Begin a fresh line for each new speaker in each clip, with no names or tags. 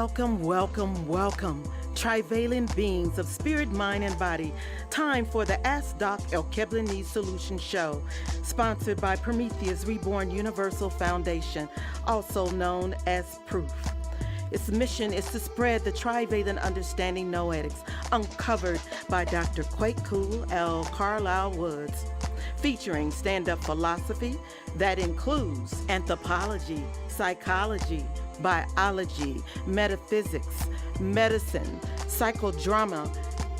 Welcome, welcome, welcome, trivalent beings of spirit, mind, and body. Time for the Ask Doc Alkebulanese Solutions show, sponsored by Prometheus Reborn Universal Foundation, also known as Proof. Its mission is to spread the trivalent understanding noetics uncovered by Dr. Kwaku L. Carlisle Woods, featuring stand-up philosophy that includes anthropology, psychology, biology, metaphysics, medicine, psychodrama,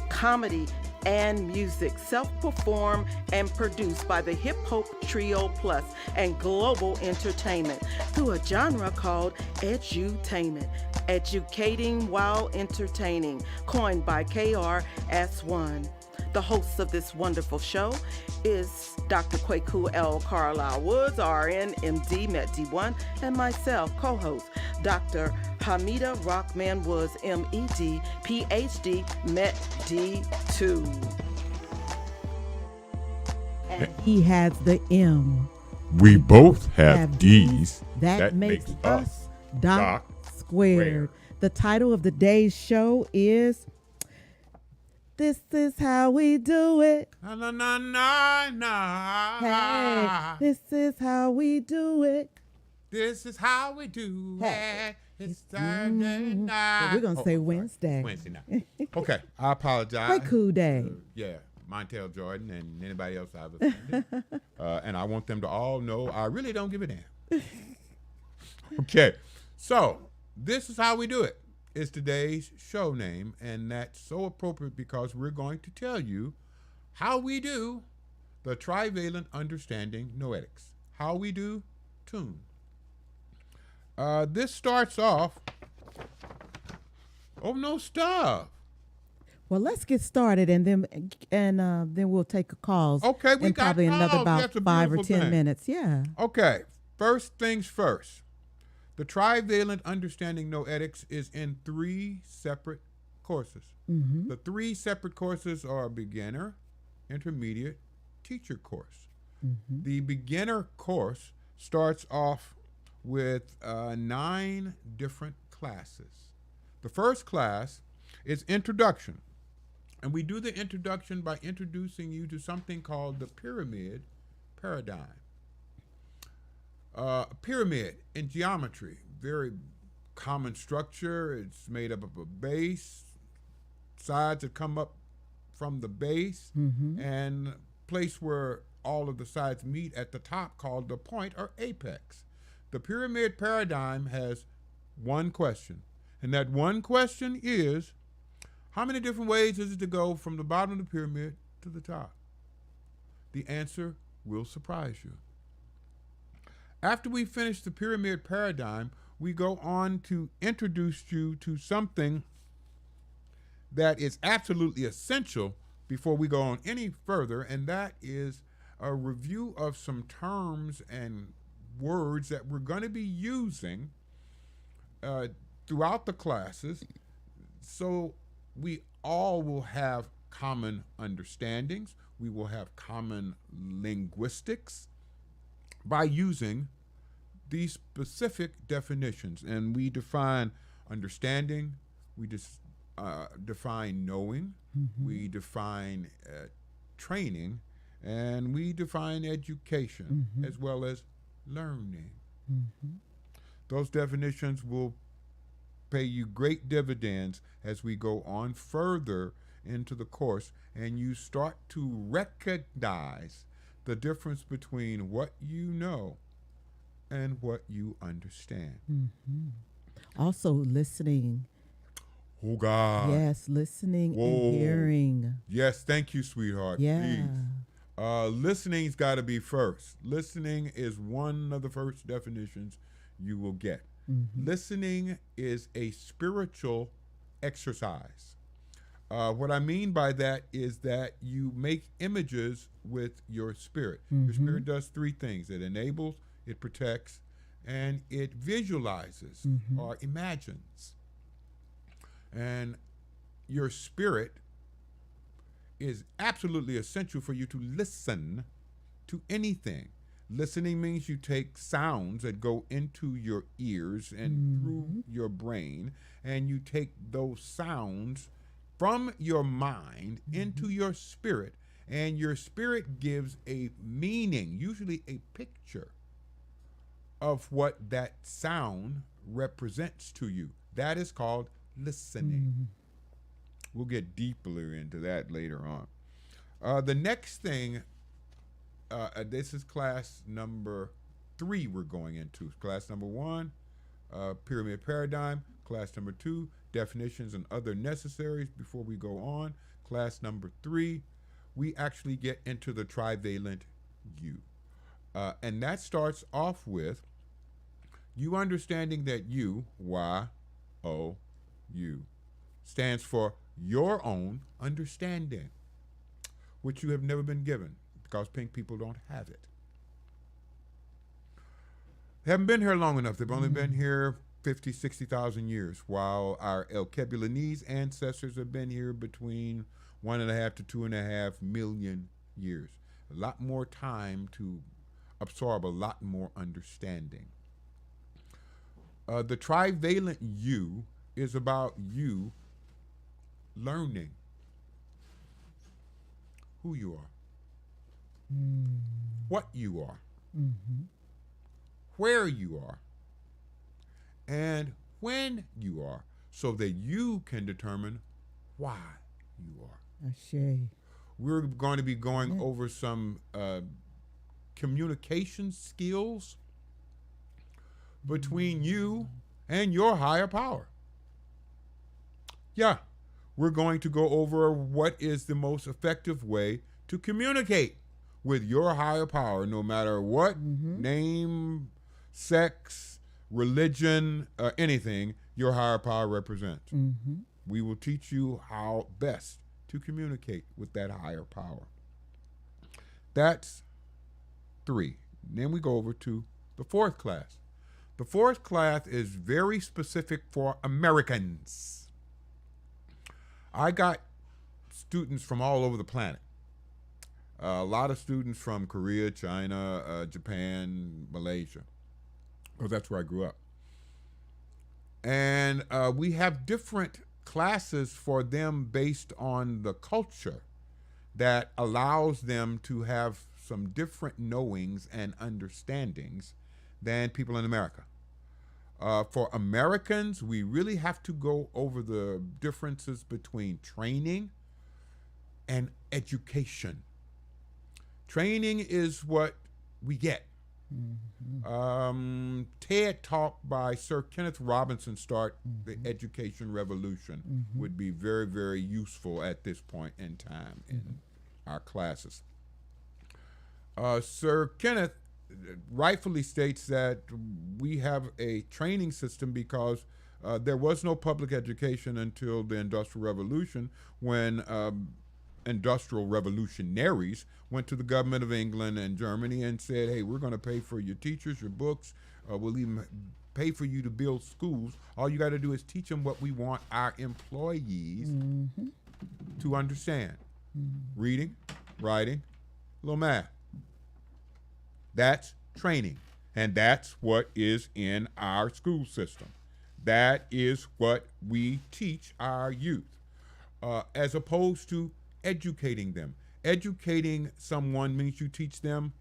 comedy, and music, self-performed and produced by the Hip Hop Trio Plus and Global Entertainment through a genre called edutainment, educating while entertaining, coined by KRS-One. The host of this wonderful show is Dr. Kwaku L. Carlisle Woods, RN, MD, MED-D1, and myself, co-host, Dr. Hamida Rockman Woods, MED, PhD, MED-D2. And he has the M.
We both have D's.
That makes us Doc squared. The title of the day's show is This Is How We Do It.
Na, na, na, na, na.
Hey, this is how we do it.
This is how we do
Hey.
it. It's Thursday night.
But we're going to say
sorry.
Wednesday.
Wednesday night. Okay, I apologize.
Quite cool day.
Yeah, Montel Jordan and anybody else I've offended. And I want them to all know I really don't give a damn. Okay, so this is how we do it. Is today's show name, and that's so appropriate because we're going to tell you how we do the trivalent understanding noetics. How we do tune. This starts off. Oh no, stuff.
Well, let's get started, and then we'll take a calls.
Okay, we
in
got
probably another
calls.
about
That's a
5 or
beautiful
10
thing.
minutes. Yeah.
Okay, first things first. The trivalent understanding noetics is in 3 separate courses.
Mm-hmm.
The 3 separate courses are beginner, intermediate, teacher course.
Mm-hmm.
The beginner course starts off with 9 different classes. The first class is introduction. And we do the introduction by introducing you to something called the pyramid paradigm. Pyramid in geometry, very common structure. It's made up of a base, sides that come up from the base, and place where all of the sides meet at the top called the point or apex. The pyramid paradigm has one question, and that one question is, how many different ways is it to go from the bottom of the pyramid to the top? The answer will surprise you. After we finish the pyramid paradigm, we go on to introduce you to something that is absolutely essential before we go on any further, and that is a review of some terms and words that we're going to be using throughout the classes, so we all will have common understandings. We will have common linguistics by using these specific definitions. And we define understanding, we define knowing, we define training, and we define education as well as learning. Those definitions will pay you great dividends as we go on further into the course and you start to recognize the difference between what you know and what you understand.
Also listening.
Oh, God.
Yes, listening
Whoa.
and hearing.
Yes, thank you, sweetheart.
Yeah.
Please. Listening's got to be first. Listening is one of the first definitions you will get. Listening is a spiritual exercise. What I mean by that is that you make images with your spirit. Your spirit does 3 things. It enables, it protects, and it visualizes or imagines. And your spirit is absolutely essential for you to listen to anything. Listening means you take sounds that go into your ears and through your brain, and you take those sounds from your mind into your spirit, and your spirit gives a meaning, usually a picture, of what that sound represents to you. That is called listening. We'll get deeper into that later on. The next thing, this is class number 3 we're going into. Class number 1, pyramid paradigm. Class number 2, definitions and other necessaries before we go on. Class number 3, we actually get into the trivalent U. And that starts off with you understanding that you, Y-O-U, stands for your own understanding, which you have never been given because pink people don't have it. They haven't been here long enough. They've only been here 50, 60,000 years, while our Alkebulanese ancestors have been here between 1.5 to 2.5 million years. A lot more time to absorb a lot more understanding. The trivalent U is about you learning who you are, what you are, where you are, and when you are, so that you can determine why you are.
Ashe.
We're going to be going over some communication skills between you and your higher power. Yeah, we're going to go over what is the most effective way to communicate with your higher power, no matter what name, sex, religion, anything your higher power represents. We will teach you how best to communicate with that higher power. That's 3. Then we go over to the 4th class. The 4th class is very specific for Americans. I got students from all over the planet. A lot of students from Korea, China, Japan, Malaysia, because that's where I grew up. And we have different classes for them based on the culture that allows them to have some different knowings and understandings than people in America. For Americans, we really have to go over the differences between training and education. Training is what we get. TED Talk by Sir Kenneth Robinson, Start the Education Revolution, would be very, very useful at this point in time in our classes. Sir Kenneth rightfully states that we have a training system because there was no public education until the Industrial Revolution, when industrial revolutionaries went to the government of England and Germany and said, hey, we're going to pay for your teachers, your books, we'll even pay for you to build schools. All you got to do is teach them what we want our employees to understand. Reading, writing, a little math. That's training, and that's what is in our school system. That is what we teach our youth, as opposed to educating them. Educating someone means you teach them.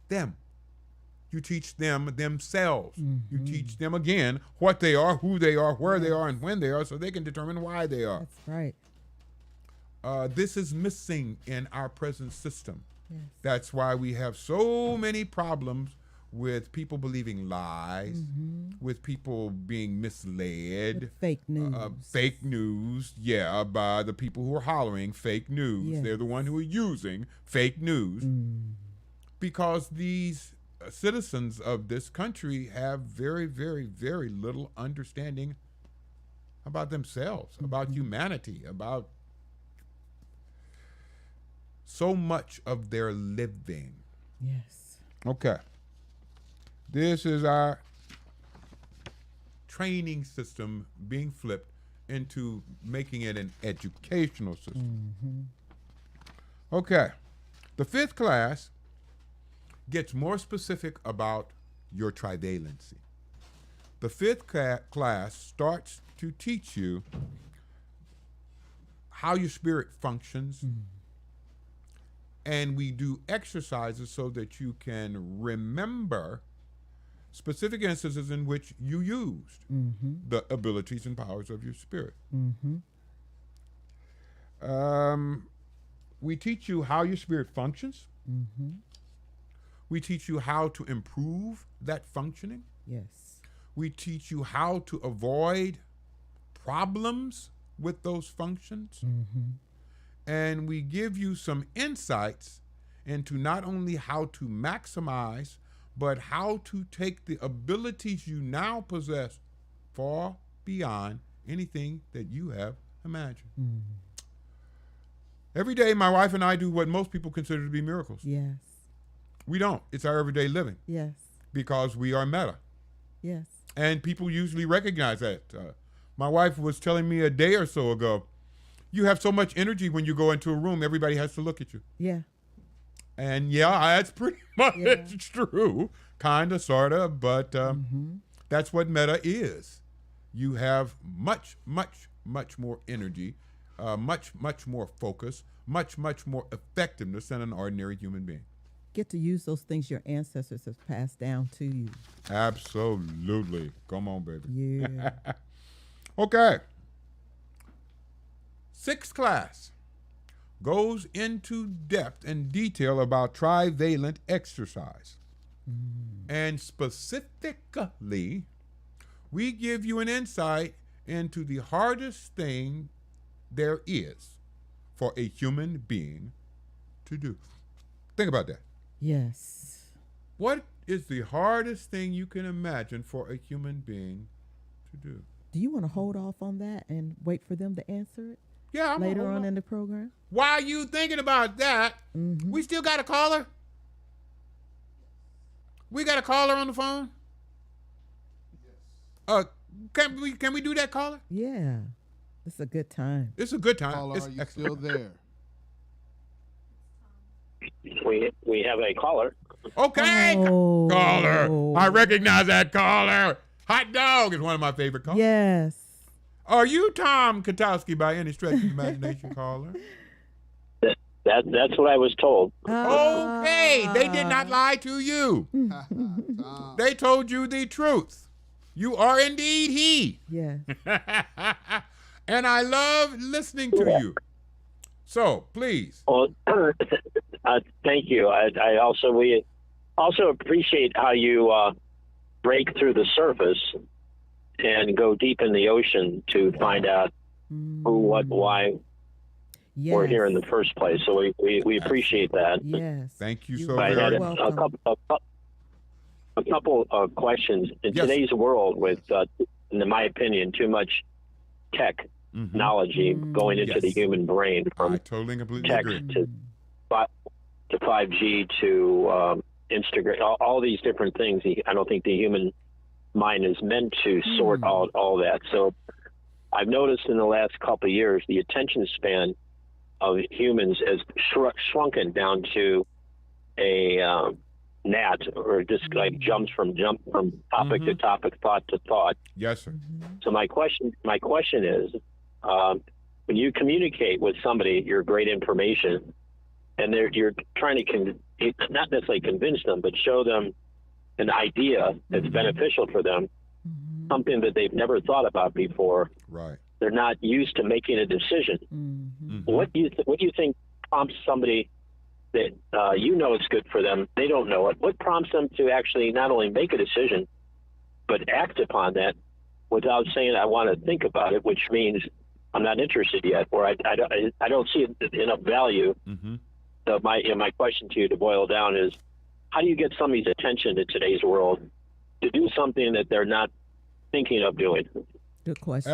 You teach them themselves. You teach them, again, what they are, who they are, where they are, and when they are, so they can determine why they are.
That's right.
This is missing in our present system.
Yes.
That's why we have so many problems with people believing lies, with people being misled.
With fake news.
Fake news, yeah, by the people who are hollering fake news.
Yes.
They're the one who are using fake news because these citizens of this country have very, very, very little understanding about themselves, about humanity, about so much of their living.
Yes.
Okay. This is our training system being flipped into making it an educational system. Okay. The 5th class gets more specific about your trivalency. The fifth class starts to teach you how your spirit functions, and we do exercises so that you can remember specific instances in which you used the abilities and powers of your spirit. We teach you how your spirit functions. We teach you how to improve that functioning.
Yes.
We teach you how to avoid problems with those functions. And we give you some insights into not only how to maximize, but how to take the abilities you now possess far beyond anything that you have imagined. Every day, my wife and I do what most people consider to be miracles.
Yes.
We don't. It's our everyday living.
Yes.
Because we are meta.
Yes.
And people usually recognize that. My wife was telling me a day or so ago, you have so much energy when you go into a room, everybody has to look at you.
Yeah.
And yeah, that's pretty much true. Kind of, sort of, but that's what meta is. You have much, much, much more energy, much, much more focus, much, much more effectiveness than an ordinary human being.
Get to use those things your ancestors have passed down to you.
Absolutely. Come on, baby.
Yeah.
Okay. Sixth class goes into depth and detail about trivalent exercise. And specifically, we give you an insight into the hardest thing there is for a human being to do. Think about that.
Yes.
What is the hardest thing you can imagine for a human being to do?
Do you want to hold off on that and wait for them to answer it
Yeah, I'm
later on in the program?
While you thinking about that, we still got a caller? We got a caller on the phone? Yes. Can we do that, caller?
Yeah. It's a good time.
It's a good time.
Caller, are you still there?
We have a caller.
Okay,
Oh.
caller. I recognize that caller. Hot dog is one of my favorite callers.
Yes.
Are you Tom Katowski by any stretch of the imagination, caller?
That's what I was told.
Okay, they did not lie to you.
Tom.
They told you the truth. You are indeed he.
Yes.
And I love listening to you. So, please.
Well, thank you. We also appreciate how you break through the surface and go deep in the ocean to find out who, what, why
Yes.
we're here in the first place. So we appreciate that.
Yes.
Thank you
You
so
I
are
very
had
much.
welcome.
a couple of questions. In
Yes.
today's world with, in my opinion, too much technology going into the
Yes.
human brain,
I
from
totally and completely
text
agree.
to 5G to Instagram, all these different things. I don't think the human mind is meant to sort out all that. So I've noticed in the last couple of years, the attention span of humans has shrunken down to a gnat, or just like jump from topic to topic, thought to thought.
Yes, sir.
So my question is, when you communicate with somebody your great information, and you're trying to not necessarily convince them, but show them an idea that's beneficial for them, something that they've never thought about before.
Right.
They're not used to making a decision. What do you think prompts somebody that is good for them? They don't know it. What prompts them to actually not only make a decision, but act upon that without saying, "I want to think about it," which means I'm not interested yet, or I don't see enough value. So my question to you, to boil down, is how do you get somebody's attention in today's world to do something that they're not thinking of doing?
Good question.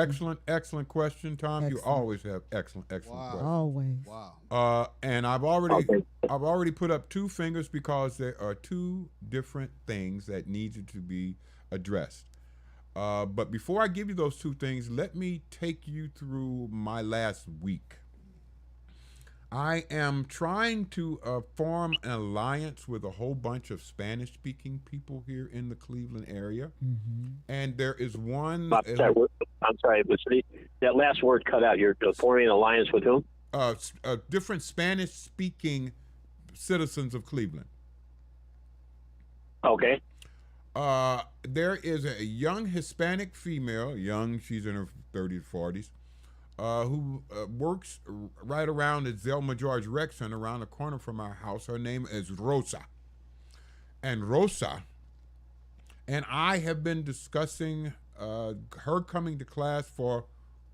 Excellent question, Tom. You
Excellent.
always have excellent
Wow.
questions.
Always.
Wow.
And I've already put up two fingers because there are two different things that needed to be addressed. But before I give you those two things, let me take you through my last week. I am trying to form an alliance with a whole bunch of Spanish-speaking people here in the Cleveland area, and there is one.
I'm sorry, that last word cut out. You're forming an alliance with whom?
Different Spanish-speaking citizens of Cleveland.
Okay.
There is a young Hispanic female, she's in her 30s, 40s, who works right around the Zelma George Rec Center around the corner from our house. Her name is Rosa. And Rosa and I have been discussing her coming to class for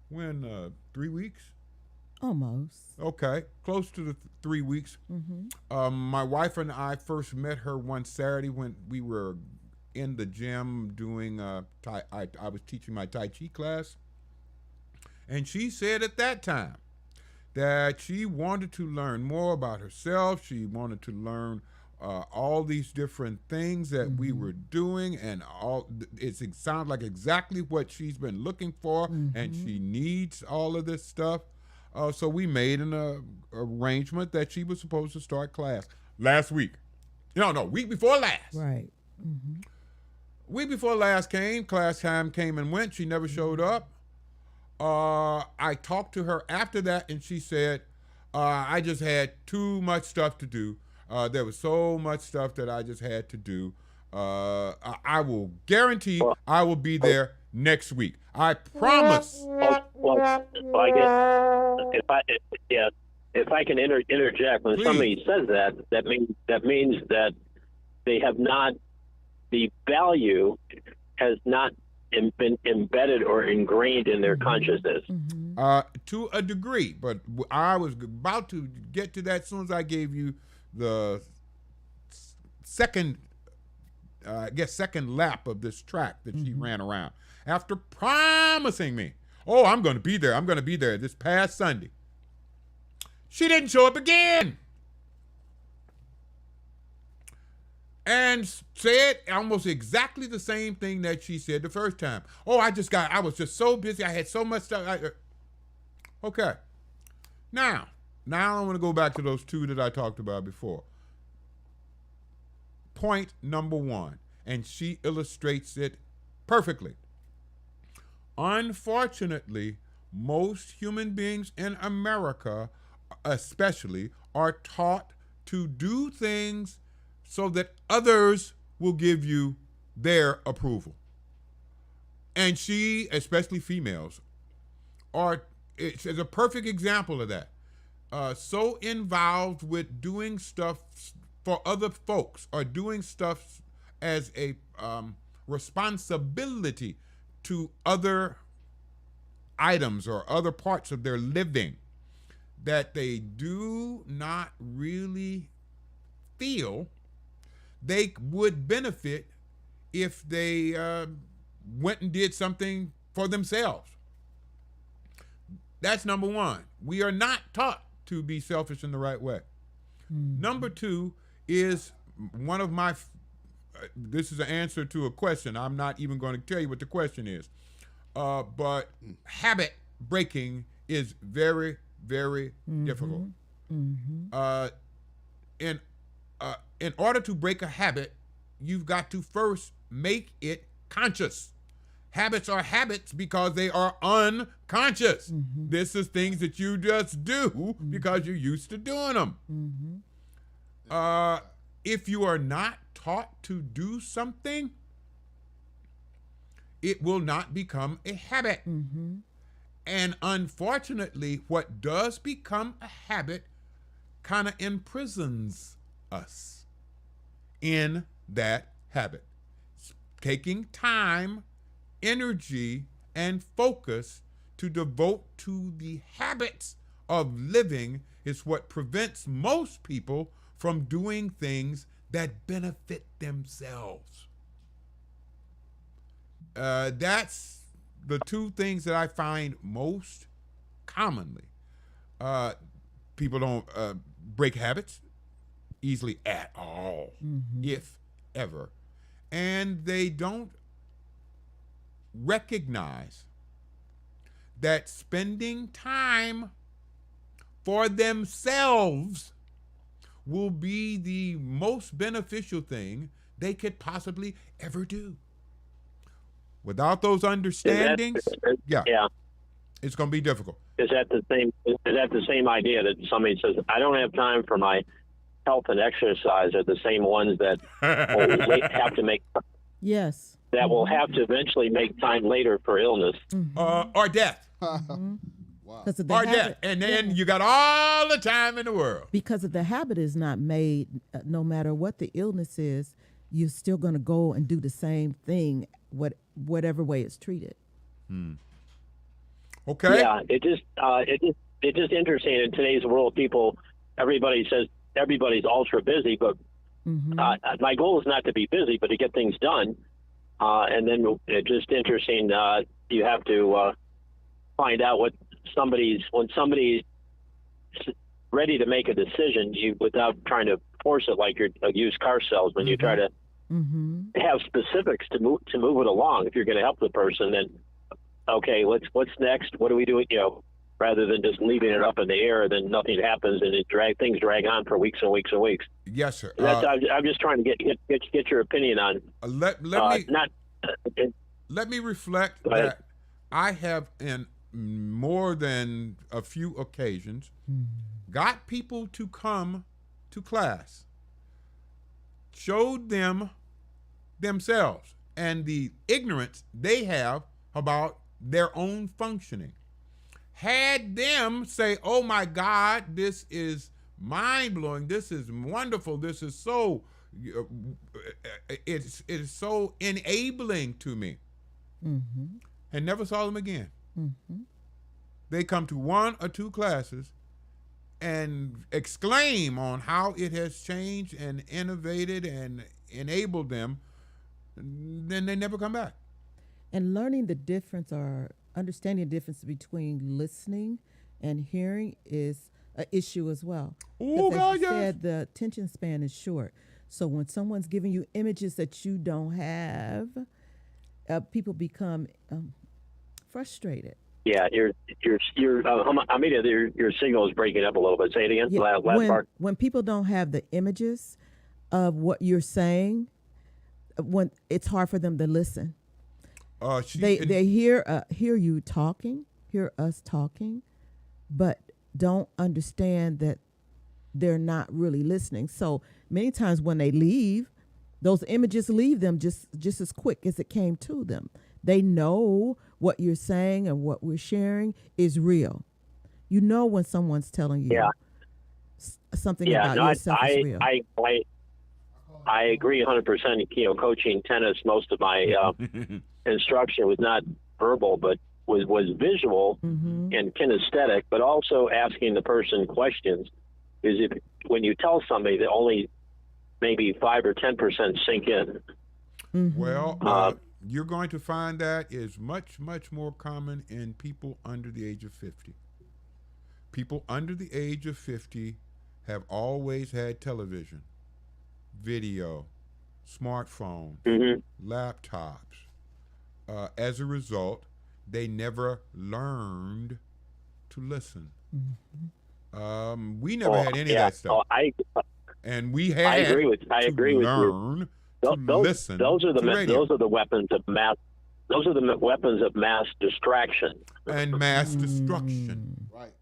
3 weeks?
Almost.
Okay, close to the 3 weeks. My wife and I first met her one Saturday when we were in the gym doing, I was teaching my Tai Chi class. And she said at that time that she wanted to learn more about herself. She wanted to learn all these different things that we were doing, and it sounds like exactly what she's been looking for, and she needs all of this stuff. So we made an arrangement that she was supposed to start class last week. Week before last.
Right.
Week before last came, class time came and went. She never showed up. I talked to her after that, and she said, I just had too much stuff to do. There was so much stuff that I just had to do. I will guarantee I will be there next week. I promise.
If I can interject, when
Please.
somebody says that means that they have not, the value has not been embedded or ingrained in their consciousness.
To a degree, but I was about to get to that as soon as I gave you the second lap of this track that she ran around. After promising me, I'm going to be there this past Sunday. She didn't show up again. And said almost exactly the same thing that she said the first time. I was just so busy. I had so much stuff. Okay. Now I want to go back to those two that I talked about before. Point number one, and she illustrates it perfectly. Unfortunately, most human beings in America, especially, are taught to do things so that others will give you their approval. And she, especially females, is a perfect example of that. So involved with doing stuff for other folks, or doing stuff as a responsibility to other items or other parts of their living, that they do not really feel they would benefit if they went and did something for themselves. That's number one. We are not taught to be selfish in the right way. Number two is one of my, this is an answer to a question. I'm not even going to tell you what the question is. But habit breaking is very, very difficult. In order to break a habit, you've got to first make it conscious. Habits are habits because they are unconscious. This is things that you just do because you're used to doing them. If you are not taught to do something, it will not become a habit. And unfortunately, what does become a habit kind of imprisons us in that habit. Taking time, energy, and focus to devote to the habits of living is what prevents most people from doing things that benefit themselves. That's the two things that I find most commonly. People don't break habits easily at all, if ever. And they don't recognize that spending time for themselves will be the most beneficial thing they could possibly ever do. Without those understandings,
yeah.
it's going to be difficult.
Is that the same idea that somebody says, I don't have time for my health and exercise, are the same ones that will have to make
Yes.
that will have to eventually make time later for illness
or death.
Wow.
Because of the
Or
habit.
death. And then you got all the time in the world.
Because if the habit is not made, no matter what the illness is, you're still going to go and do the same thing, whatever way it's treated.
Okay.
Yeah, it's just interesting in today's world. Everybody says everybody's ultra busy, but my goal is not to be busy, but to get things done. And then it's just interesting. You have to find out when somebody's ready to make a decision, without trying to force it like you're a used car salesman. You try to have specifics to move it along. If you're going to help the person, then okay, what's next? What are we doing? Rather than just leaving it up in the air, then nothing happens, and things drag on for weeks and weeks and weeks.
Yes, sir.
I'm just trying to get your opinion on.
Let me reflect that I have, in more than a few occasions, got people to come to class, showed them themselves and the ignorance they have about their own functioning, had them say, oh my God, this is mind-blowing, this is wonderful, this is so, it's so enabling to me, and never saw them again. They come to 1 or 2 classes and exclaim on how it has changed and innovated and enabled them, then they never come back.
And learning the difference, or understanding the difference between listening and hearing, is an issue as well.
Oh,
As
God,
you
yes.
said, the attention span is short. So when someone's giving you images that you don't have, people become frustrated.
Yeah, your signal is breaking up a little bit. Say it again.
Yeah,
Last part.
when people don't have the images of what you're saying, when it's hard for them to listen. They hear you talking, hear us talking, but don't understand that they're not really listening. So many times when they leave, those images leave them just as quick as it came to them. They know what you're saying and what we're sharing is real. You know when someone's telling you something about yourself is real.
I agree 100%. Coaching tennis, most of my instruction was not verbal, but was visual and kinesthetic, but also asking the person questions. Is when you tell somebody that only maybe 5 or 10% sink in.
Well, you're going to find that is much, much more common in people under the age of 50. People under the age of 50 have always had television, video, smartphones, laptops. As a result, they never learned to listen. We never had any of that stuff. And we had
I agree with
learn to listen.
Those are the weapons of mass. Those are the weapons of mass distraction
and mass destruction.
Right.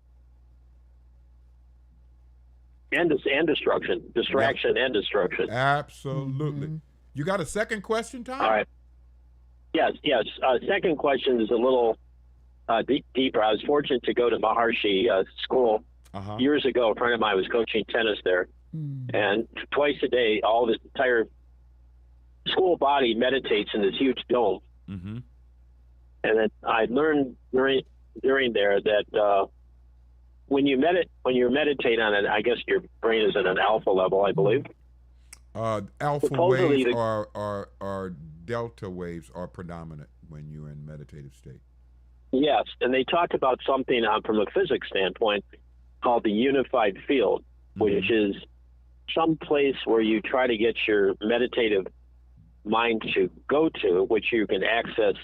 And destruction. Distraction and destruction.
Absolutely. You got a second question, Tom?
All right. Yes. Second question is a little deeper. I was fortunate to go to Maharishi school years ago. A friend of mine was coaching tennis there, and twice a day, all the entire school body meditates in this huge dome. And then I learned during there that when you meditate on it, I guess your brain is at an alpha level, I believe.
Alpha
Supposedly
waves or delta waves are predominant when you're in meditative state.
Yes, and they talked about something from a physics standpoint called the unified field, which is some place where you try to get your meditative mind to go to, which you can access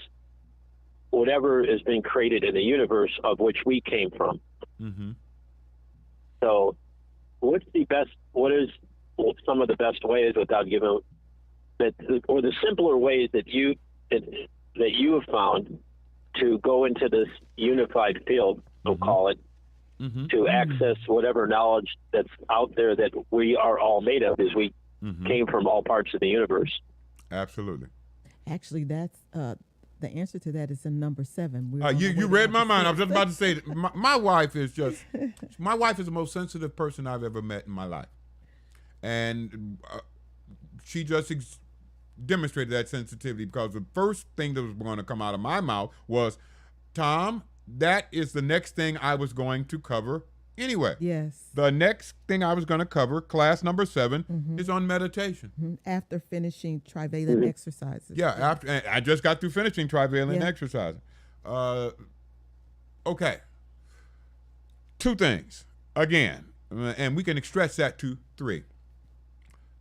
whatever has been created in the universe of which we came from. So, what is some of the best ways, without giving that, or the simpler ways that you have found to go into this unified field, we'll call it, to access whatever knowledge that's out there that we are all made of, as we came from all parts of the universe.
Absolutely.
Actually, that's the answer to that is in number 7.
You read my mind. I was just about to say that my wife is the most sensitive person I've ever met in my life. And she just demonstrated that sensitivity, because the first thing that was going to come out of my mouth was, Tom, that is the next thing I was going to cover anyway.
Yes.
The next thing I was going to cover, class number 7, is on meditation.
After finishing trivalent exercises.
Yeah, and I just got through finishing trivalent exercising. Okay. 2 things. Again, and we can stretch that to 3.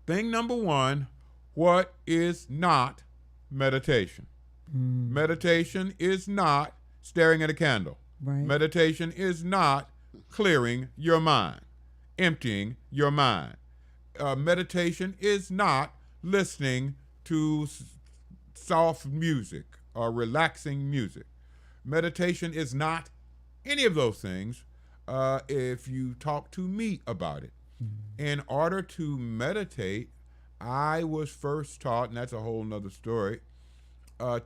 Thing number 1, what is not meditation? Meditation is not staring at a candle.
Right.
Meditation is not clearing your mind, emptying your mind. Meditation is not listening to soft music or relaxing music. Meditation is not any of those things if you talk to me about it. In order to meditate, I was first taught, and that's a whole nother story,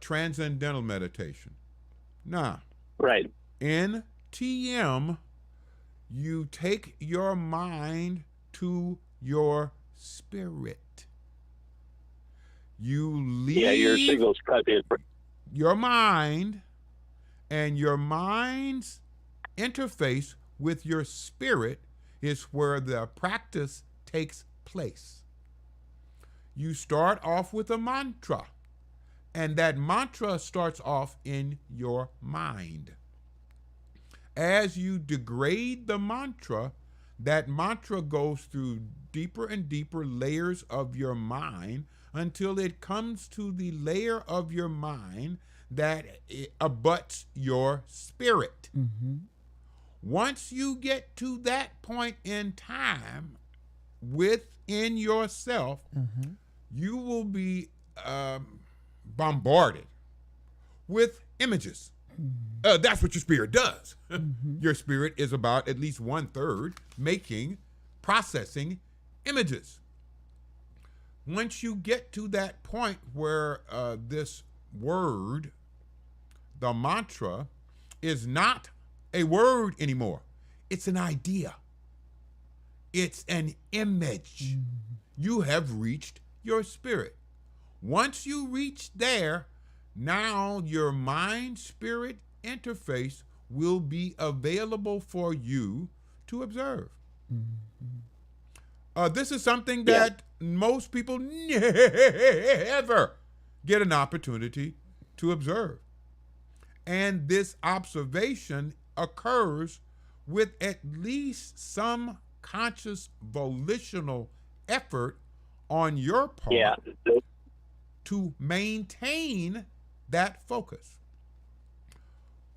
transcendental meditation. Now,
Right.
in TM, you take your mind to your spirit. You leave
Your signal's cut in.
your mind, and your mind's interface with your spirit is where the practice takes place. You start off with a mantra, and that mantra starts off in your mind. As you degrade the mantra, that mantra goes through deeper and deeper layers of your mind until it comes to the layer of your mind that abuts your spirit. Once you get to that point in time within yourself, you will be bombarded with images. That's what your spirit does. Your spirit is about at least 1/3 processing images. Once you get to that point where this word, the mantra, is not a word anymore, it's an idea. It's an image. You have reached your spirit. Once you reach there, now your mind-spirit interface will be available for you to observe. This is something that most people never get an opportunity to observe. And this observation occurs with at least some conscious volitional effort on your part to maintain that focus.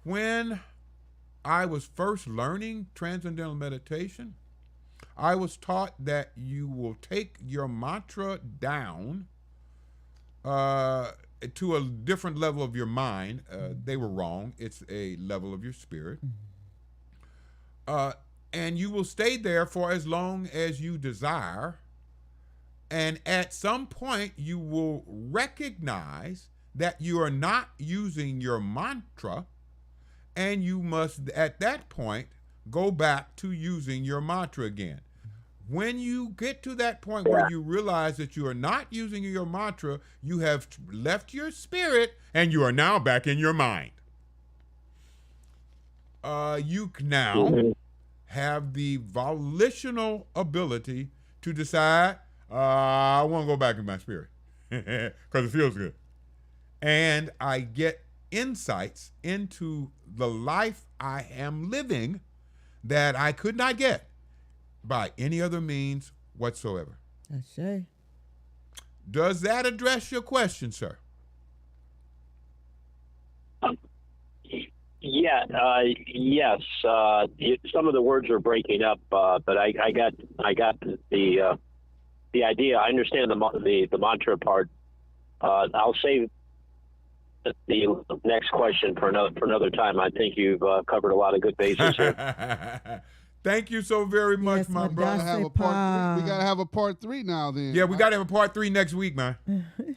When I was first learning transcendental meditation, I was taught that you will take your mantra down to a different level of your mind. They were wrong. It's a level of your spirit. And you will stay there for as long as you desire. And at some point, you will recognize that you are not using your mantra, and you must, at that point, go back to using your mantra again. When you get to that point where you realize that you are not using your mantra, you have left your spirit, and you are now back in your mind. You now have the volitional ability to decide, I want to go back in my spirit because it feels good. And I get insights into the life I am living that I could not get by any other means whatsoever.
Ashe.
Does that address your question, sir?
Yes. Yes. Some of the words are breaking up, but I got the idea. I understand the mantra part. I'll save the next question for another time. I think you've covered a lot of good bases here.
Thank you so very much,
Yes,
my
my
brother.
Doc.
Have a part 3. We gotta have a part 3 now. Then.
Yeah, we got to have a part 3 next week, man.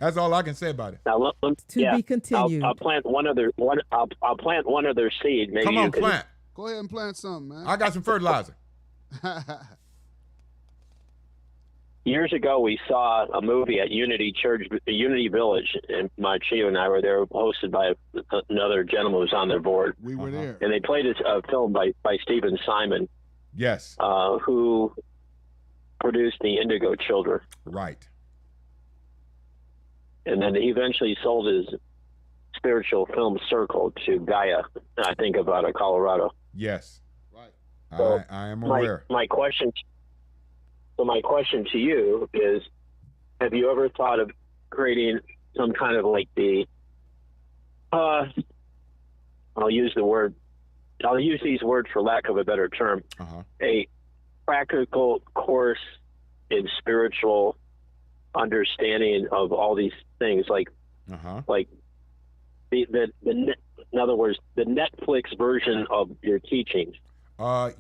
That's all I can say about it.
Now,
To be continued.
I'll plant one other seed. Maybe
Come on, plant.
Go ahead and plant something, man.
I got some fertilizer.
Years ago, we saw a movie at Unity Village, and my Chia and I were there, hosted by another gentleman who was on their board.
We were there.
And they played a film by Stephen Simon,
Yes.
who produced the Indigo Children.
Right.
And then he eventually sold his spiritual film circle to Gaia, I think, out of Colorado.
Yes.
Right.
So
I am aware.
My question to you is, have you ever thought of creating some kind of like I'll use these words for lack of a better term, a practical course in spiritual understanding of all these things, like in other words, the Netflix version of your teachings?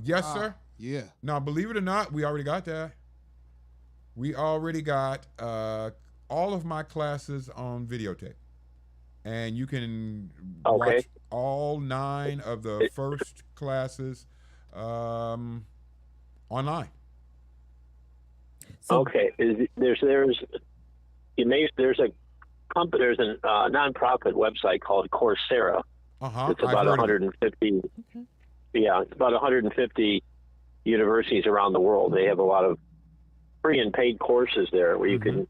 Yes, sir.
Yeah.
Now, believe it or not, we already got that. We already got all of my classes on videotape. And you can watch all 9 of the first classes online.
So,
There's a company, there's a nonprofit website called Coursera. It's about 150. Yeah, it's about 150 universities around the world. They have a lot of free and paid courses there where you can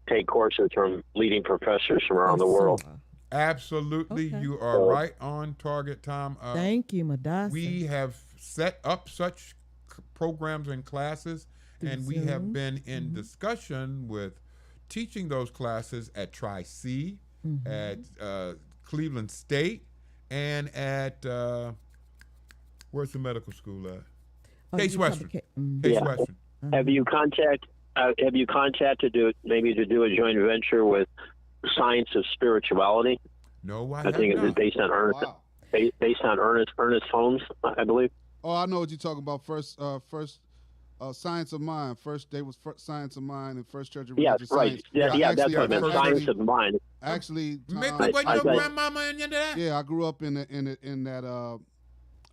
take courses from leading professors from around the world.
Absolutely. You are right on target, Tom.
Thank you, Madasa.
We have set up such programs and classes, and we have been in discussion with teaching those classes at Tri-C, at Cleveland State, and at, where's the medical school at? Case Western. Case Western.
Have you contacted to do a joint venture with Science of Spirituality?
No, I
think
have
it's based on Ernest.
Wow.
Based on Ernest Holmes, I believe.
Oh, I know what you're talking about. First, Science of Mind. First, they was Science of Mind and First Church of Religious Science.
Yeah, that's what I meant. Science of Mind.
Actually, Tom,
Wasn't your grandmama into that?
yeah, I grew up in that.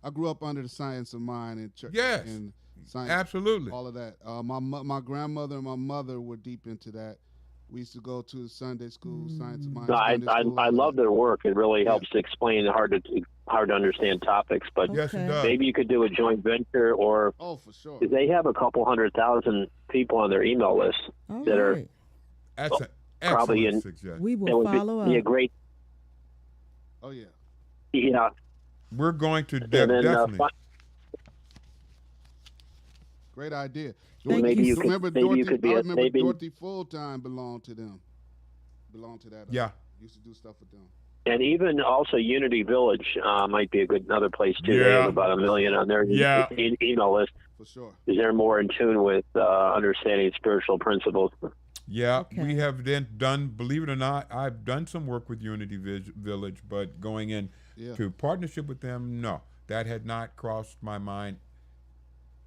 I grew up under the Science of Mind and church.
Yes.
And science,
Absolutely.
all of that. My grandmother and my mother were deep into that. We used to go to the Sunday school, Science of Mind.
No,
Sunday school,
I love their work. It really helps to explain hard to understand topics. But
Yes, it does.
maybe you could do a joint venture, or
oh, for sure.
they have a couple 100,000 people on their email list
All
that are
right.
That's an
probably
excellent suggestion.
We
that
will
would
follow
be a
up.
great.
Oh yeah.
Yeah.
We're going to
And then,
definitely.
Great idea.
Thank
maybe
you.
you could.
Remember
Maybe
Dorothy,
you could be.
I remember
Maybe.
Dorothy Full-Time belonged to them. Belonged to that.
Yeah.
Used to do stuff with them.
And even also Unity Village might be another place too. They
Yeah.
have about 1 million on their email list.
For sure.
Is they're more in tune with understanding spiritual principles.
Yeah,
Okay.
we have then done, believe it or not, I've done some work with Unity Village, but going in to partnership with them, no. That had not crossed my mind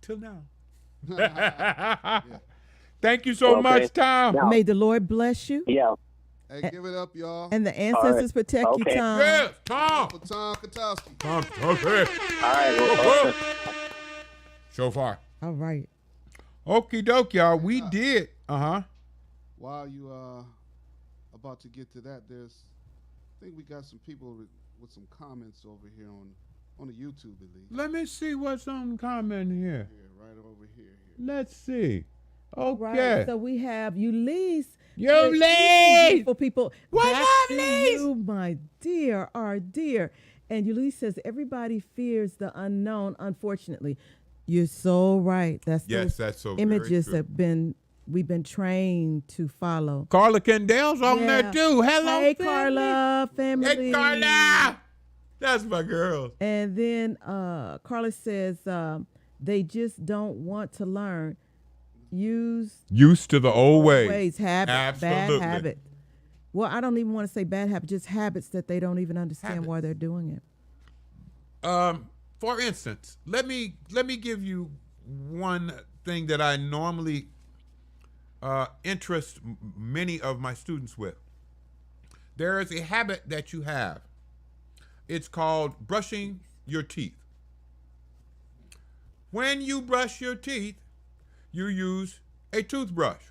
till now. Thank you so much, Tom.
Now-
May the Lord bless you
Yeah.
Hey, give it up, y'all.
and the ancestors protect you,
Okay.
Tom.
Yes, Tom.
For Tom Katowski.
Tom, okay.
All right. Well,
So far.
All right.
Okie doke, y'all. We did.
While you about to get to that, I think we got some people with some comments over here on the YouTube at least.
Let me see what's on comment here.
Here, right over here.
Let's see. Okay.
Right. So we have Ulysses.
Ulysses!
Beautiful people.
What's
Back
up,
to
Ulysses?
you, my dear, our dear. And Ulysses says, everybody fears the unknown, unfortunately. You're so right. That's
Yes,
those
that's so very
images
true.
that we've been trained to follow.
Carla Kendall's on
Yeah.
there too. Hello,
Hey,
family.
Carla, family.
Hey, Carla. That's my girl.
And then Carla says they just don't want to learn.
Used to the old ways.
Habit,
Absolutely.
bad habit. Well, I don't even want to say bad habit, just habits that they don't even understand why they're doing it.
For instance, let me give you one thing that I normally interest many of my students with. There is a habit that you have. It's called brushing your teeth. When you brush your teeth, you use a toothbrush.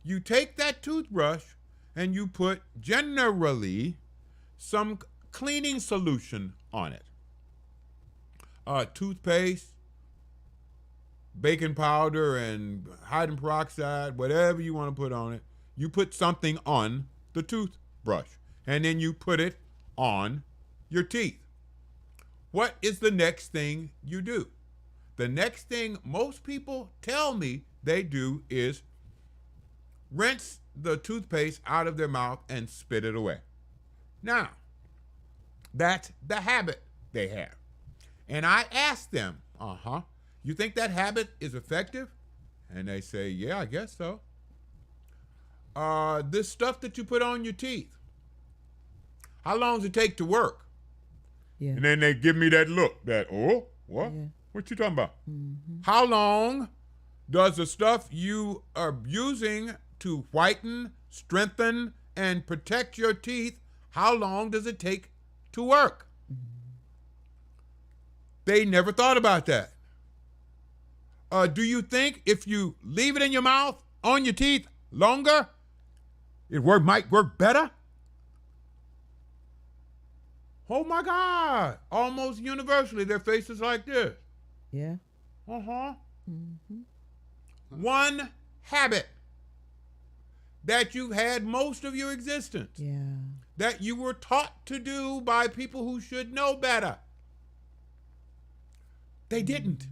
You take that toothbrush and you put generally some cleaning solution on it. Toothpaste, baking powder, and hydrogen peroxide, whatever you want to put on it. You put something on the toothbrush, and then you put it on your teeth. What is the next thing you do? The next thing most people tell me they do is rinse the toothpaste out of their mouth and spit it away. Now, that's the habit they have. And I ask them, you think that habit is effective? And they say, yeah, I guess so. This stuff that you put on your teeth, how long does it take to work?
Yeah.
And then they give me that look, what?
Yeah.
What you talking about?
Mm-hmm.
How long does the stuff you are using to whiten, strengthen, and protect your teeth, how long does it take to work? They never thought about that. Do you think if you leave it in your mouth, on your teeth, longer, might work better? Oh my God. Almost universally, their faces like this.
Yeah.
Mm-hmm. One habit that you've had most of your existence.
Yeah.
That you were taught to do by people who should know better. They didn't.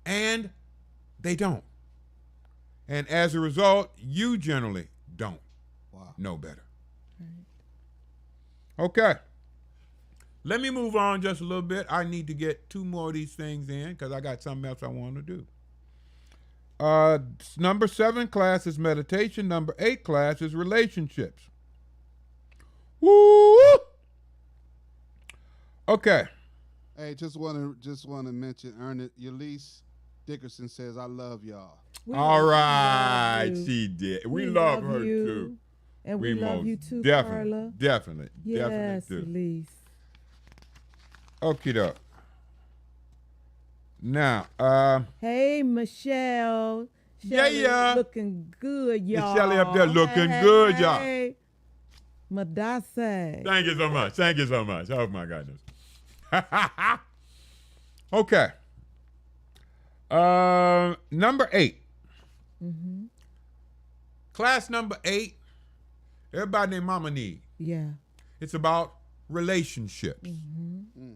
And they don't. And as a result, you generally don't know better. Right. Okay. Let me move on just a little bit. I need to get 2 more of these things in because I got something else I want to do. Number 7 class is meditation. Number 8 class is relationships. Woo! Okay.
Hey, just want to mention Ernest Yulise Dickerson says, "I love y'all."
All right, she did. We love her
you.
too,
and we love you too,
definitely,
Carla.
Definitely,
yes,
definitely do.
Elise.
Okie doke. Now,
hey, Michelle. Shelly looking good, y'all.
Shelly up there looking good, y'all.
Hey, Madase.
Thank you so much. Thank you so much. Oh my goodness. Okay. Number 8.
Mm-hmm. Class
number 8. Everybody named Mama need.
Yeah.
It's about relationships.
Mm-hmm.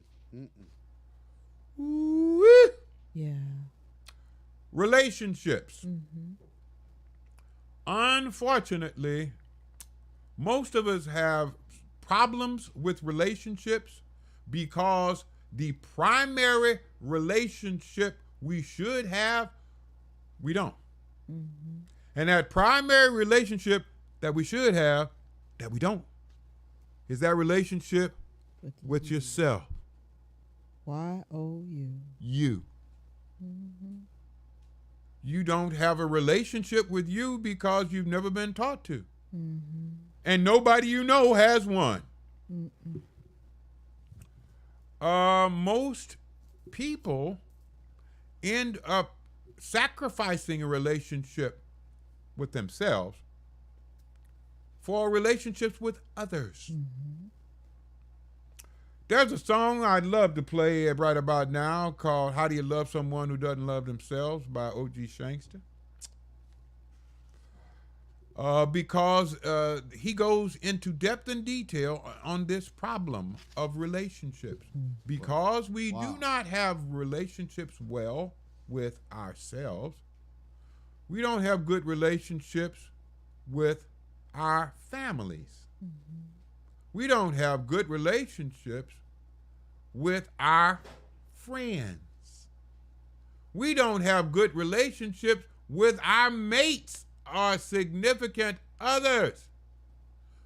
Ooh-wee.
Yeah.
Relationships.
Mm-hmm.
Unfortunately, most of us have problems with relationships because the primary relationship we should have, we don't. Mm-hmm. And that primary relationship that we should have, that we don't, is that relationship with yourself.
Y.O.U.
You. Mm-hmm. You don't have a relationship with you because you've never been taught to. Mm-hmm. And nobody you know has one. Mm-mm. Most people end up sacrificing a relationship with themselves for relationships with others. Mm-hmm. There's a song I'd love to play right about now called How Do You Love Someone Who Doesn't Love Themselves by O.G. Shankster. Because he goes into depth and detail on this problem of relationships. Because we do not have relationships well with ourselves, we don't have good relationships with our families. Mm-hmm. We don't have good relationships with our friends. We don't have good relationships with our mates or significant others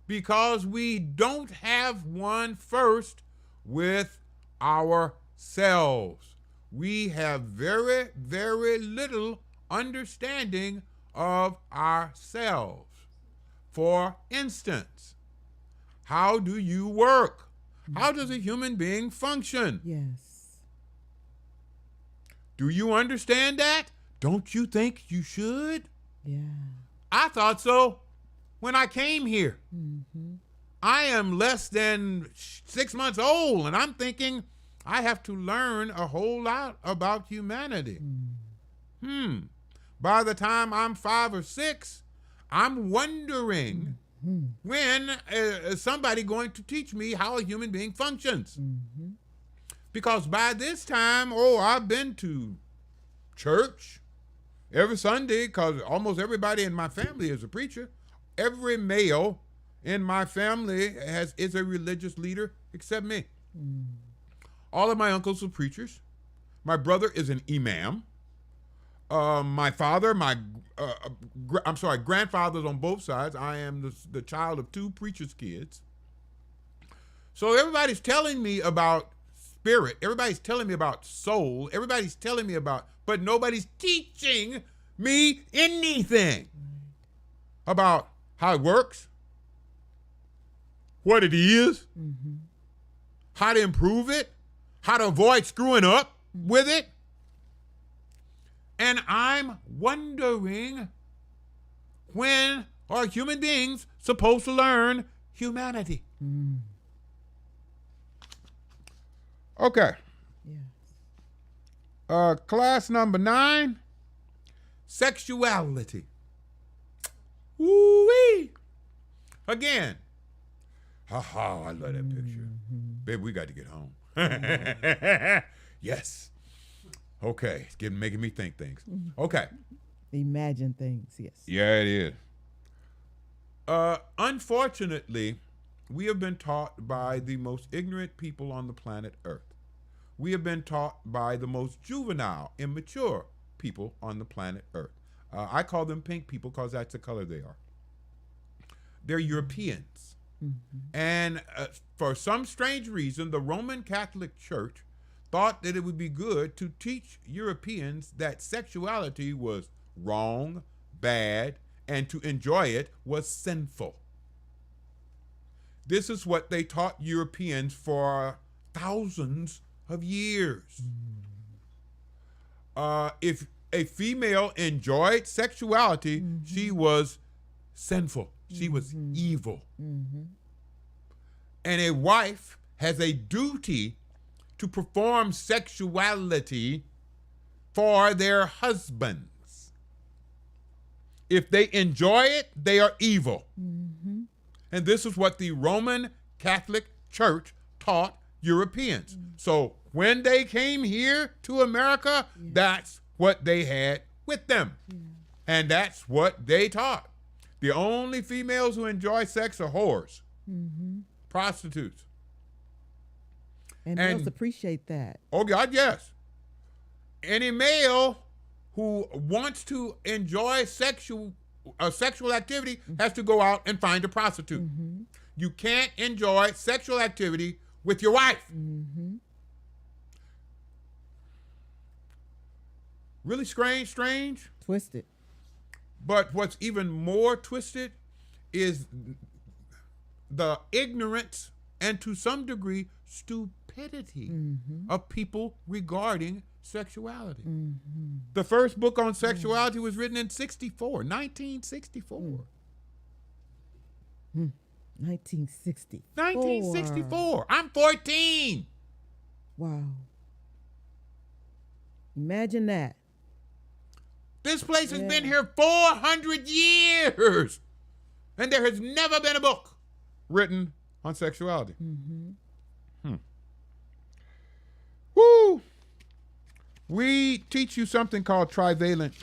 because we don't have one first with ourselves. We have very, very little understanding of ourselves. For instance, how do you work? How does a human being function?
Yes.
Do you understand that? Don't you think you should?
Yeah.
I thought so when I came here. I am less than 6 months old, and I'm thinking I have to learn a whole lot about humanity. By the time I'm 5 or 6, I'm wondering when is somebody going to teach me how a human being functions? Because by this time, I've been to church every Sunday because almost everybody in my family is a preacher. Every male in my family is a religious leader except me. All of my uncles are preachers. My brother is an imam. My father, grandfathers on both sides. I am the child of 2 preachers' kids. So everybody's telling me about spirit. Everybody's telling me about soul. Everybody's telling me about, but nobody's teaching me anything about how it works, what it is, how to improve it, how to avoid screwing up with it. And I'm wondering, when are human beings supposed to learn humanity? Okay.
Yes.
Class number 9, sexuality. Woo-wee. Again. I love that picture. Baby, we got to get home. Yes. Okay, it's making me think things. Okay.
Imagine things, yes.
Yeah, it is. Unfortunately, we have been taught by the most ignorant people on the planet Earth. We have been taught by the most juvenile, immature people on the planet Earth. I call them pink people because that's the color they are. They're Europeans. And for some strange reason, the Roman Catholic Church thought that it would be good to teach Europeans that sexuality was wrong, bad, and to enjoy it was sinful. This is what they taught Europeans for thousands of years. If a female enjoyed sexuality, she was sinful. She was evil. And a wife has a duty to perform sexuality for their husbands. If they enjoy it, they are evil. And this is what the Roman Catholic Church taught Europeans. So when they came here to America, that's what they had with them. And that's what they taught. The only females who enjoy sex are whores, prostitutes.
And males appreciate that.
Oh, God, yes. Any male who wants to enjoy sexual activity has to go out and find a prostitute. You can't enjoy sexual activity with your wife. Really strange.
Twisted.
But what's even more twisted is the ignorance and to some degree stupidity of people regarding sexuality. The first book on sexuality was written in 1964.
1964.
1964. I'm 14.
Wow. Imagine that.
This place has been here 400 years. And there has never been a book written on sexuality. Woo! We teach you something called trivalent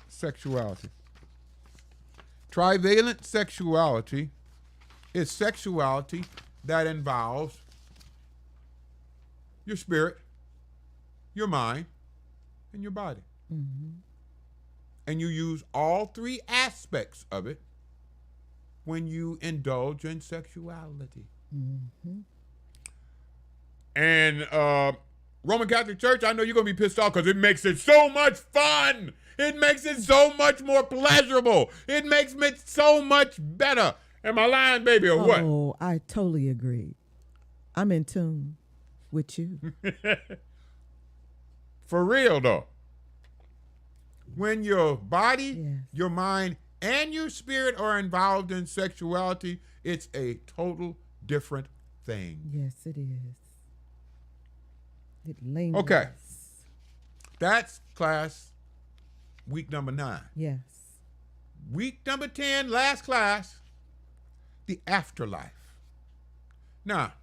sexuality. Trivalent sexuality is sexuality that involves your spirit, your mind, and your body. And you use all three aspects of it when you indulge in sexuality. And Roman Catholic Church, I know you're going to be pissed off because it makes it so much fun. It makes it so much more pleasurable. It makes it so much better. Am I lying, baby, or what?
Oh, I totally agree. I'm in tune with you.
For real, though. When your body,
Yes.
your mind, and your spirit are involved in sexuality, it's a total different thing.
Yes, it is. It lingers.
Okay. That's class week number 9.
Yes.
Week number 10, last class, the afterlife. Now,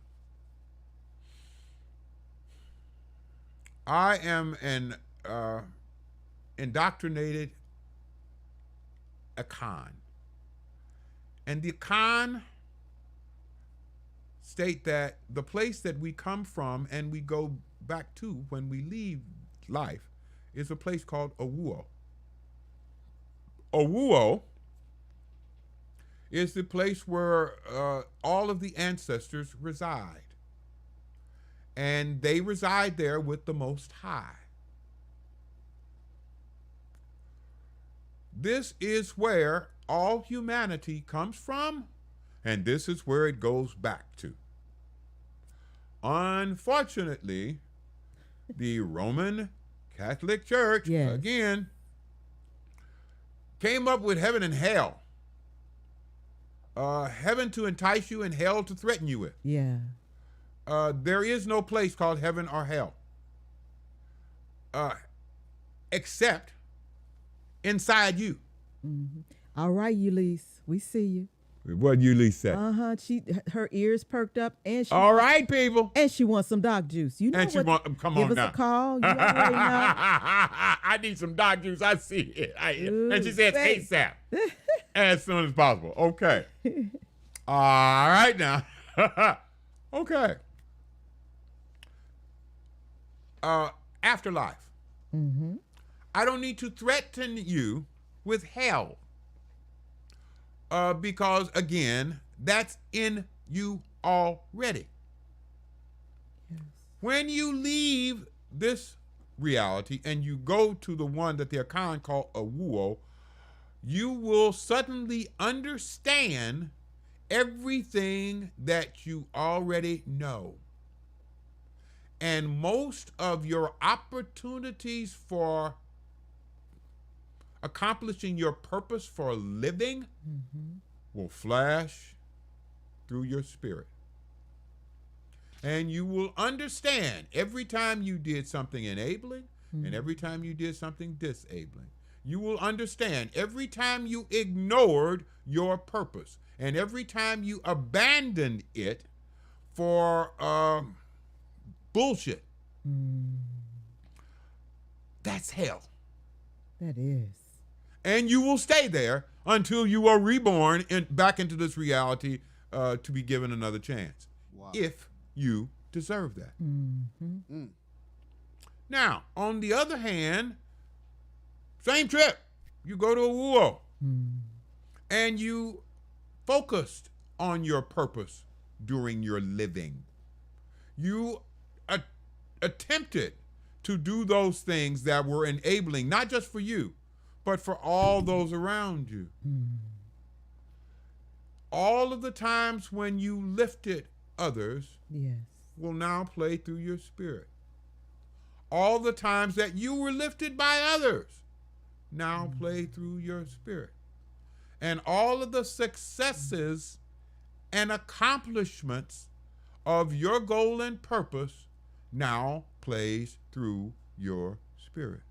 I am an indoctrinated icon. And the icon state that the place that we come from and we go back to when we leave life is a place called Y.O.U. Y.O.U. is the place where all of the ancestors reside. And they reside there with the Most High. This is where all humanity comes from, and this is where it goes back to. Unfortunately, the Roman Catholic Church,
Yes.
again, came up with heaven and hell. Heaven to entice you and hell to threaten you with.
Yeah.
There is no place called heaven or hell. Except inside you.
All right, Ulysses. We see you.
What Ulysses said.
Her ears perked up, and she
All right, people.
and she wants some Doc juice. You know
And she
what?
come
Give
on
us
now.
a call. You already know.
I need some Doc juice. I see it. And she says
thanks.
ASAP. As soon as possible. Okay. All right now. Okay. Afterlife. I don't need to threaten you with hell. Because, again, that's in you already.
Yes.
When you leave this reality and you go to the one that the icon called a Y.O.U, you will suddenly understand everything that you already know. And most of your opportunities for accomplishing your purpose for living will flash through your spirit. And you will understand every time you did something enabling and every time you did something disabling. You will understand every time you ignored your purpose and every time you abandoned it for bullshit. That's hell.
That is.
And you will stay there until you are reborn back into this reality to be given another chance.
Wow.
If you deserve that. Now, on the other hand, same trip. You go to a Y.O.U. And you focused on your purpose during your living. You attempted to do those things that were enabling, not just for you, but for all those around you. All of the times when you lifted others
Yes.
will now play through your spirit. All the times that you were lifted by others now play through your spirit. And all of the successes and accomplishments of your goal and purpose now plays through your spirit.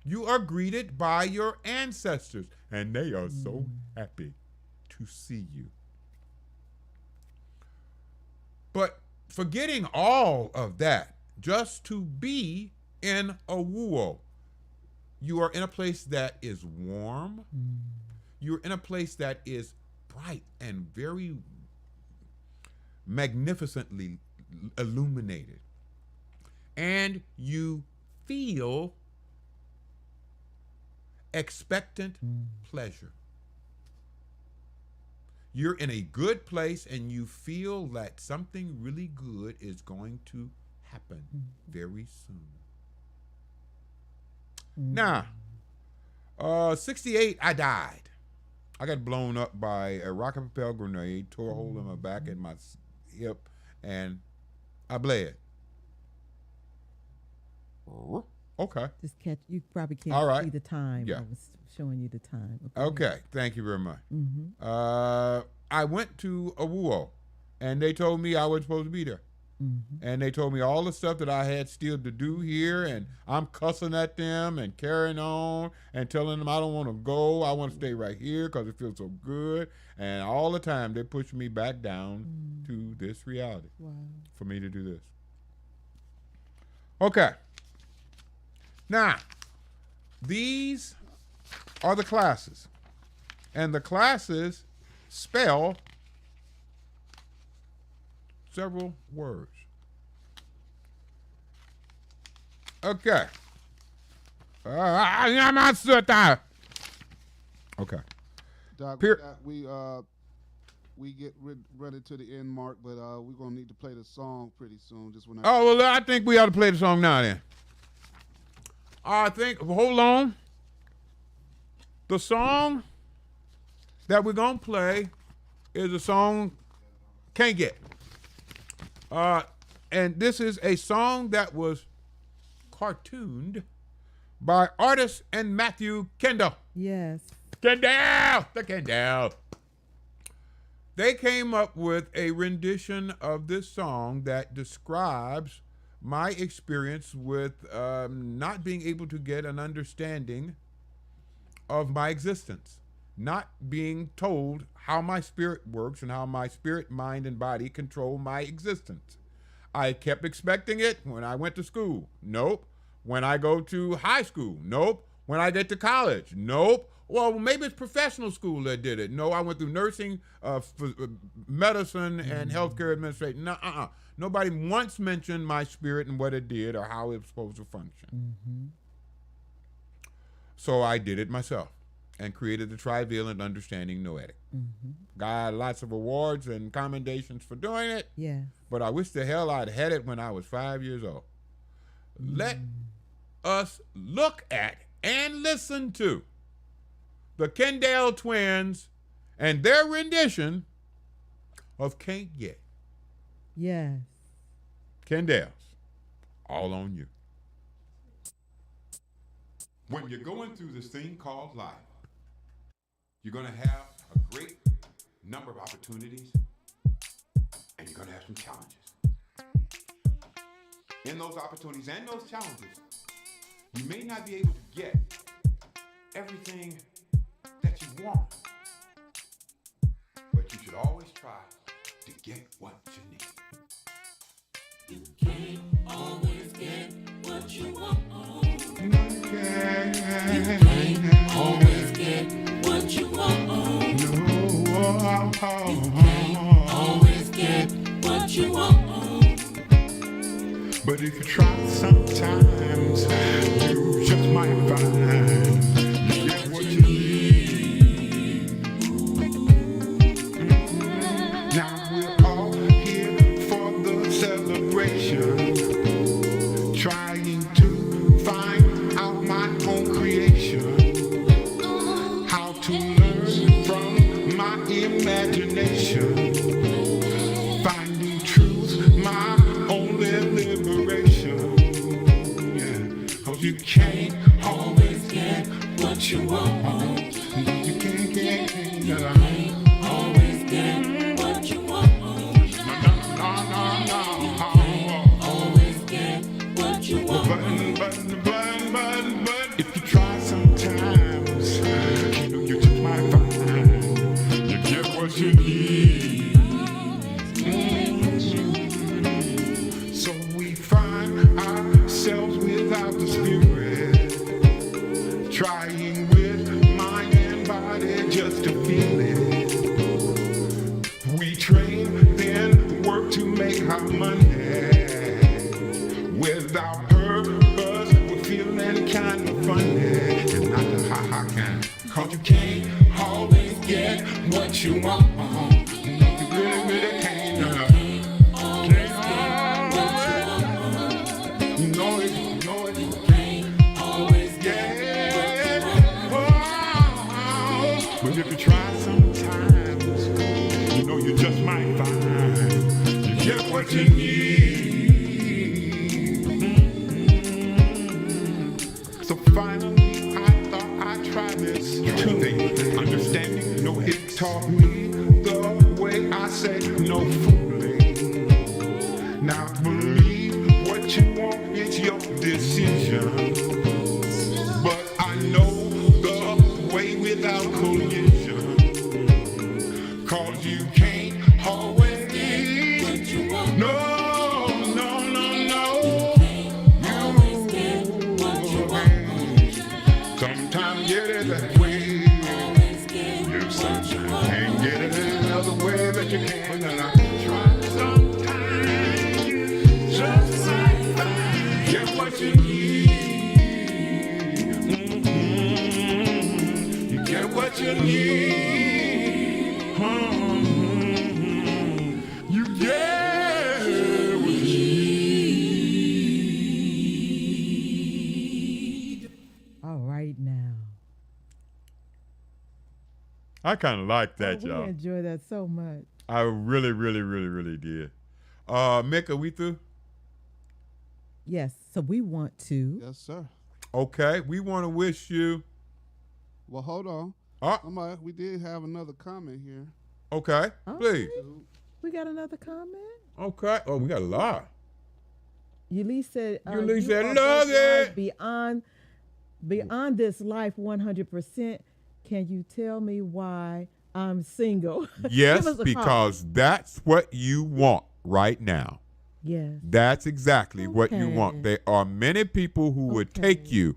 You are greeted by your ancestors, and they are so happy to see you. But forgetting all of that, just to be in a Y.O.U, you are in a place that is warm. You're in a place that is bright and very magnificently illuminated, and you feel expectant pleasure. You're in a good place and you feel that something really good is going to happen very soon. Now, 68, I died. I got blown up by a rocket propelled grenade, tore a hole in my back and my hip, and I bled. Okay.
Just catch. You probably can't
All right.
see the time.
Yeah.
I was showing you the time.
Okay. Thank you very much. I went to a Y.O.U, and they told me I was supposed to be there. And they told me all the stuff that I had still to do here, and I'm cussing at them and carrying on and telling them I don't want to go. I want to stay right here because it feels so good. And all the time they push me back down to this reality for me to do this. Okay. Now, these are the classes. And the classes spell several words. Okay. Okay.
Doc, we get ready to the end mark, but we're gonna need to play the song pretty soon. Just when
Oh well, I think we ought to play the song now. Then I think. Hold on. The song that we're gonna play is a song "Can't Get." And this is a song that was cartooned by artist and Matthew Kendall.
Yes.
The Kendall. They came up with a rendition of this song that describes my experience with not being able to get an understanding of my existence, not being told how my spirit works and how my spirit, mind, and body control my existence. I kept expecting it when I went to school. Nope. When I go to high school. Nope. When I get to college. Nope. Well, maybe it's professional school that did it. No, I went through nursing, medicine, and healthcare administration. No, Nobody once mentioned my spirit and what it did or how it was supposed to function. So I did it myself and created the Trivalent Understanding Noetic. Got lots of awards and commendations for doing it.
Yeah.
But I wish the hell I'd had it when I was 5 years old. Let us look at and listen to the Kendall twins and their rendition of Can't Get.
Yes.
Kendall's, all on you. When you're going through this thing called life, you're going to have a great number of opportunities, and you're going to have some challenges. In those opportunities and those challenges, you may not be able to get everything that you want, but you should always try to get what you need.
You can't always get what you want. You can't always get what you want. You can't always get what you want.
But if you try sometimes, you just might find you get what you need. Now we're all here for the celebration, trying to find out my own creation, how to learn from my imagination, finding truth, my only liberation. Yeah, 'cause you can't always get what you want. You can't get
Always get what you want. Always get what you want.
But if you try sometimes, you know you just might find you get what you need. So we find ourselves without the spirit, trying with
what you want. You really, really can't. You know it, you know it. You can't always get. Oh, but if you try sometimes, you know you just might find you get what you need. So finally, I thought I'd try this today. Understanding, you know, it taught me the way I say no fooling. Now believe what you want, it's your decision. But I know the way without collision. 'Cause you can't always. No, no, no, no. Sometimes get it that way. You sometimes can't get it another way that you can. And I try sometimes. Just like that. Get what you need. You get what you need. You get what you need.
All right now.
I kind of like that,
We
y'all.
enjoy that so much.
I really, really, really, really did. Mick, are we through?
Yes. So we want to.
Yes, sir.
Okay. We want to wish you.
Well, hold on. We did have another comment here.
Okay.
All
Please.
right. We got another comment.
Okay. Oh, we got a lot.
Yuli said,
Yuli
you
said,
are
love
both
it.
beyond this life 100%. Can you tell me why I'm single? Give
Yes,
us a call.
because that's what you want right now.
Yes.
That's exactly what you want.
Okay.
There are many people who would
Okay.
take you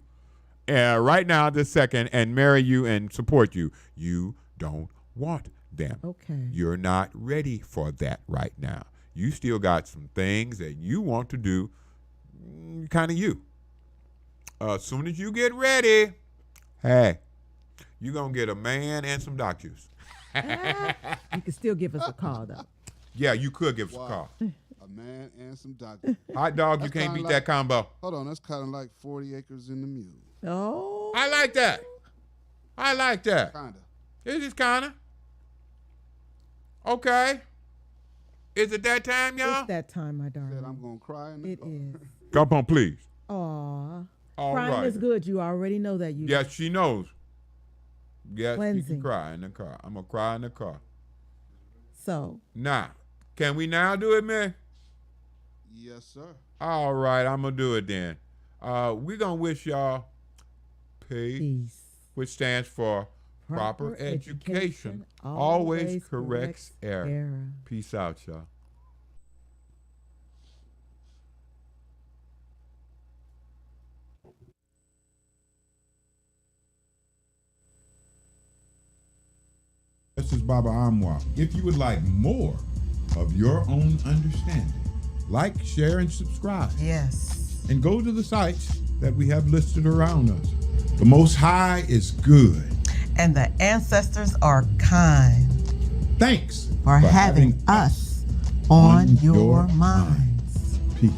right now, this second, and marry you and support you. You don't want them.
Okay.
You're not ready for that right now. You still got some things that you want to do, kind of you. As soon as you get ready, hey, you're going to get a man and some Doc².
You can still give us a call, though.
Yeah, you could give us a call.
A man and some doctors.
Hot dog, you
That's
can't
kinda
beat
like-
that combo.
Hold on, that's kind of like 40 acres in the mule.
Oh.
I like that. I like that.
Kinda.
This is kind of. Okay. Is it that time, y'all?
It's that time, my
Said I'm
darling.
gonna cry in the
It
car.
is.
Come on, please.
Aw.
All
Crying
right.
is good. You already know that. You.
Yes, she knows. Yes, she
Cleansing.
can cry in the car. I'm going to cry in the car.
So.
Now, can we now do it, man?
Yes, sir.
All right, I'm going to do it then. We're going to wish y'all peace,
Peace.
which stands for proper education always corrects error. Peace out, y'all.
This is Baba Amwa. If you would like more of your own understanding, like, share, and subscribe.
Yes.
And go to the sites that we have listed around us. The Most High is good.
And the ancestors are kind
Thanks
for having us on your minds.
Peace.